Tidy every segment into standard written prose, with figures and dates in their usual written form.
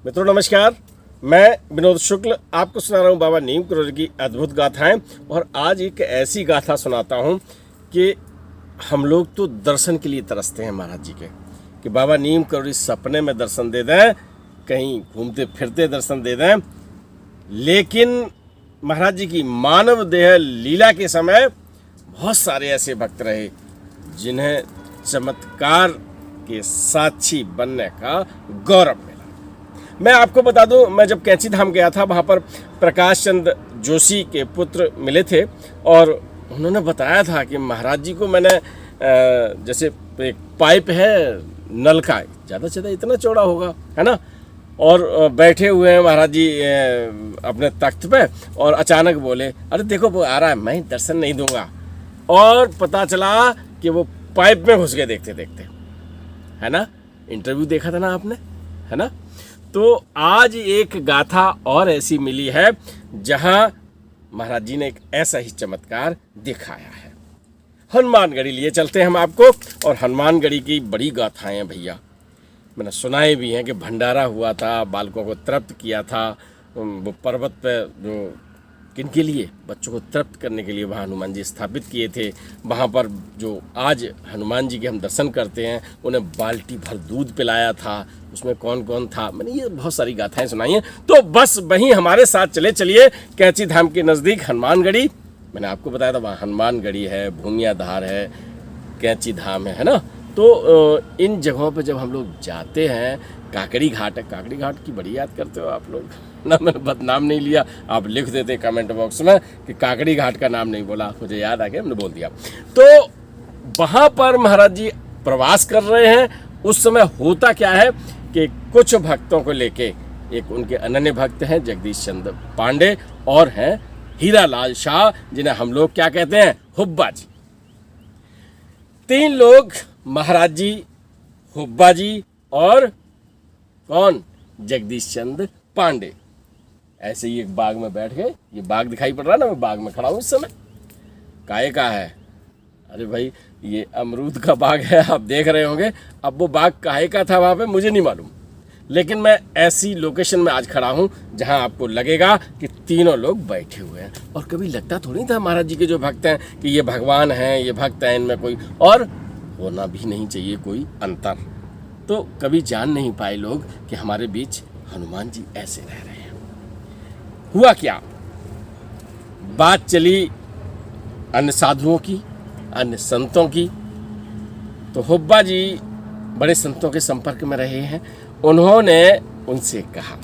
मित्रों नमस्कार, मैं विनोद शुक्ल आपको सुना रहा हूँ बाबा नीम करोली की अद्भुत गाथाएं। और आज एक ऐसी गाथा सुनाता हूँ कि हम लोग तो दर्शन के लिए तरसते हैं महाराज जी के, कि बाबा नीम करोली सपने में दर्शन दे दें, कहीं घूमते फिरते दर्शन दे दें। लेकिन महाराज जी की मानव देह लीला के समय बहुत सारे ऐसे भक्त रहे जिन्हें चमत्कार के साक्षी बनने का गौरव मिला। मैं आपको बता दूं, मैं जब कैंची धाम गया था, वहाँ पर प्रकाश चंद जोशी के पुत्र मिले थे और उन्होंने बताया था कि महाराज जी को मैंने जैसे एक पाइप है नल का, ज़्यादा से ज़्यादा इतना चौड़ा होगा, है ना, और बैठे हुए हैं महाराज जी अपने तख्त पे, और अचानक बोले, अरे देखो वो आ रहा है, मैं दर्शन नहीं दूंगा। और पता चला कि वो पाइप में घुस गए देखते देखते, है ना। इंटरव्यू देखा था ना आपने, है ना। तो आज एक गाथा और ऐसी मिली है जहां महाराज जी ने एक ऐसा ही चमत्कार दिखाया है। हनुमानगढ़ी लिए चलते हैं हम आपको, और हनुमानगढ़ी की बड़ी गाथाएं हैं भैया। मैंने सुनाए भी हैं कि भंडारा हुआ था, बालकों को तृप्त किया था वो पर्वत पे, जो किनके लिए, बच्चों को तृप्त करने के लिए वहाँ हनुमान जी स्थापित किए थे। वहाँ पर जो आज हनुमान जी के हम दर्शन करते हैं, उन्हें बाल्टी भर दूध पिलाया था, उसमें कौन कौन था। मैंने ये बहुत सारी गाथाएं सुनाई हैं। तो बस वहीं हमारे साथ चलिए कैंची धाम के नज़दीक हनुमानगढ़ी। मैंने आपको बताया था वहाँ हनुमानगढ़ी है, भूमियाधार है, कैंची धाम है ना। तो इन जगहों पर जब हम लोग जाते हैं, काकड़ी घाट है, काकड़ी घाट की बड़ी याद करते हो आप लोग ना। मैंने बदनाम नहीं लिया, आप लिख देते कमेंट बॉक्स में कि काकड़ी घाट का नाम नहीं बोला, मुझे याद आ गया, हमने बोल दिया। तो वहाँ पर महाराज जी प्रवास कर रहे हैं। उस समय होता क्या है कि कुछ भक्तों को लेके, एक उनके अनन्य भक्त हैं जगदीश चंद्र पांडे, और हैं हीरालाल शाह, जिन्हें हम लोग क्या कहते हैं, हुब्बा जी। 3 लोग, महाराज जी, हुब्बा जी और कौन, जगदीश चंद्र पांडे, ऐसे ही एक बाग में बैठ गए। ये बाग दिखाई पड़ रहा है ना, मैं बाग में खड़ा हूँ इस समय। काहे का है? अरे भाई ये अमरूद का बाग है, आप देख रहे होंगे। अब वो बाग काहे का था वहाँ पे मुझे नहीं मालूम, लेकिन मैं ऐसी लोकेशन में आज खड़ा हूँ जहाँ आपको लगेगा कि तीनों लोग बैठे हुए हैं। और कभी लगता थोड़ी था महाराज जी के जो भक्त हैं कि ये भगवान हैं, ये भक्त हैं, इनमें कोई और होना भी नहीं चाहिए कोई अंतर। तो कभी जान नहीं पाए लोग कि हमारे बीच हनुमान जी ऐसे रह रहे हैं। हुआ क्या, बात चली अन्य साधुओं की, अन्य संतों की। तो हुब्बा जी बड़े संतों के संपर्क में रहे हैं। उन्होंने उनसे कहा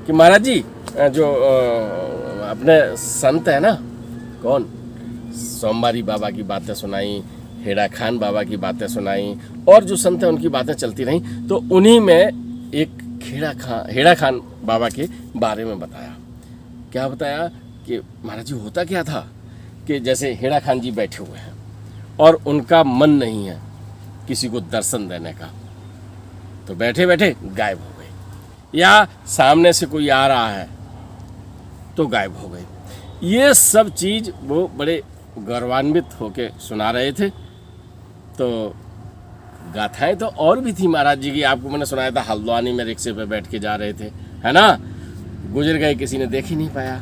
कि महाराज जी, जो अपने संत है ना, कौन, सोमवारी बाबा की बातें सुनाई, हेड़ा खान बाबा की बातें सुनाई, और जो संत हैं उनकी बातें चलती रहीं। तो उन्हीं में एक हेड़ा खान बाबा के बारे में बताया। क्या बताया कि महाराज जी होता क्या था कि जैसे हेड़ा खान जी बैठे हुए हैं और उनका मन नहीं है किसी को दर्शन देने का, तो बैठे बैठे गायब हो गए, या सामने से कोई आ रहा है तो गायब हो गए। ये सब चीज़ वो बड़े गौरवान्वित होके सुना रहे थे। तो गाथाएं तो और भी थी महाराज जी की। आपको मैंने सुनाया था हल्द्वानी में रिक्शे पे बैठ के जा रहे थे, है ना, गुजर गए, किसी ने देख ही नहीं पाया।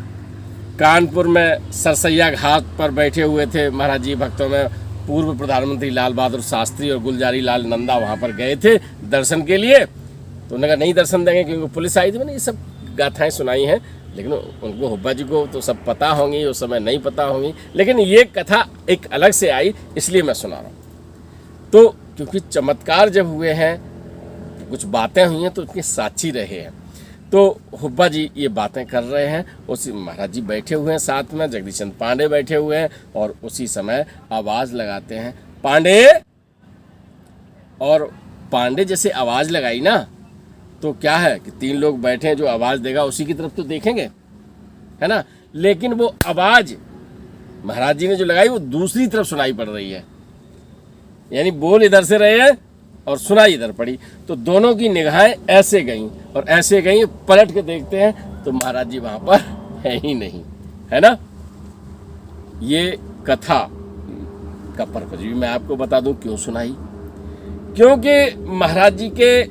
कानपुर में सरसैया घाट पर बैठे हुए थे महाराज जी भक्तों में, पूर्व प्रधानमंत्री लाल बहादुर शास्त्री और गुलजारी लाल नंदा वहाँ पर गए थे दर्शन के लिए। तो उन्होंने कहा नहीं दर्शन देंगे क्योंकि पुलिस आई थी। मैंने ये सब गाथाएं सुनाई हैं, लेकिन उनको हुब्बा जी को तो सब पता होंगी, उस समय नहीं पता होंगी, लेकिन ये कथा एक अलग से आई, इसलिए मैं सुना रहा हूँ। तो क्योंकि चमत्कार जब हुए हैं, कुछ बातें हुई हैं, तो उनके साक्षी रहे हैं। तो हुब्बा जी ये बातें कर रहे हैं, उसी महाराज जी बैठे हुए हैं, साथ में जगदीश चंद्र पांडे बैठे हुए हैं, और उसी समय आवाज़ लगाते हैं, पांडे। और पांडे जैसे आवाज़ लगाई ना, तो क्या है कि 3 लोग बैठे हैं, जो आवाज़ देगा उसी की तरफ तो देखेंगे, है ना। लेकिन वो आवाज़ महाराज जी ने जो लगाई वो दूसरी तरफ सुनाई पड़ रही है, यानी बोल इधर से रहे हैं और सुनाई इधर पड़ी। तो दोनों की निगाहें ऐसे गईं और ऐसे गईं, पलट के देखते हैं तो महाराज जी वहाँ पर है ही नहीं, है ना। ये कथा का पर्पज भी मैं आपको बता दूं क्यों सुनाई। क्योंकि महाराज जी के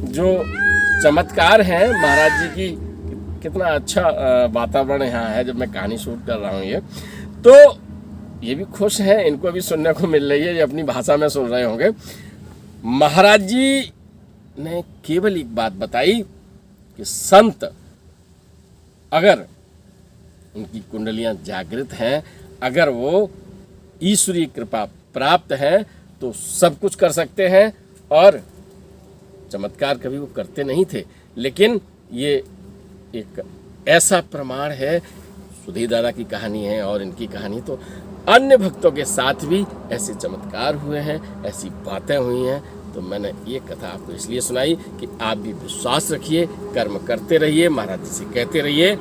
जो चमत्कार हैं महाराज जी की। कितना अच्छा वातावरण यहाँ है जब मैं कहानी शूट कर रहा हूँ ये, तो ये भी खुश हैं, इनको भी सुनने को मिल रही है, ये अपनी भाषा में सुन रहे होंगे। महाराज जी ने केवल एक बात बताई कि संत अगर उनकी कुंडलियां जागृत हैं, अगर वो ईश्वरीय कृपा प्राप्त है तो सब कुछ कर सकते हैं। और चमत्कार कभी वो करते नहीं थे, लेकिन ये एक ऐसा प्रमाण है, सुधीर दादा की कहानी है और इनकी कहानी, तो अन्य भक्तों के साथ भी ऐसे चमत्कार हुए हैं, ऐसी बातें हुई हैं। तो मैंने ये कथा आपको इसलिए सुनाई कि आप भी विश्वास रखिए, कर्म करते रहिए, महाराज जी से कहते रहिए।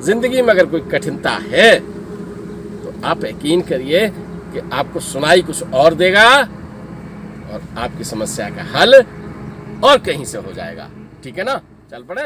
जिंदगी में अगर कोई कठिनता है तो आप यकीन करिए कि आपको सुनाई कुछ और देगा और आपकी समस्या का हल और कहीं से हो जाएगा। ठीक है ना, चल पड़े।